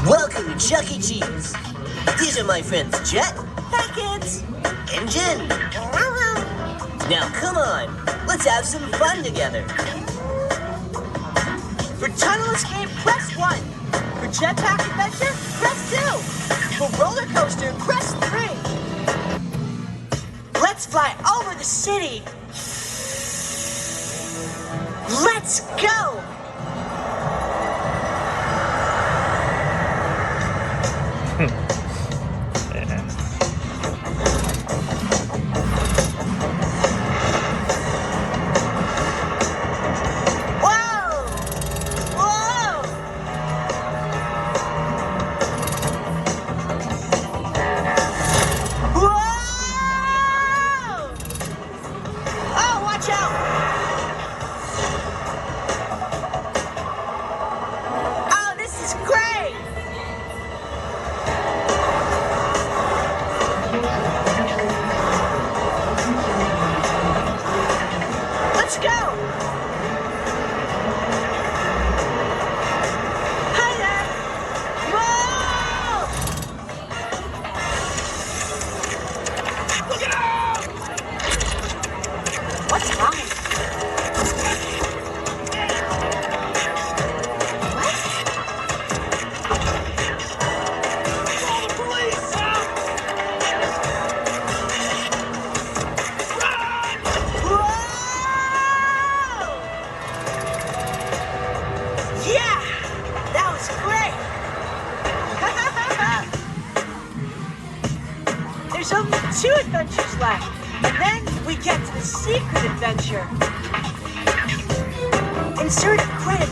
Welcome to Chuck E. Cheese. These are my friends Jett, hey kids, and Jen. Now come on, let's have some fun together. For Tunnel Escape, press 1. For Jetpack Adventure, press 2. For Roller Coaster, press 3. Let's fly over the city. Let's go! There's only 2 adventures left, and then we get to the secret adventure. Insert a credit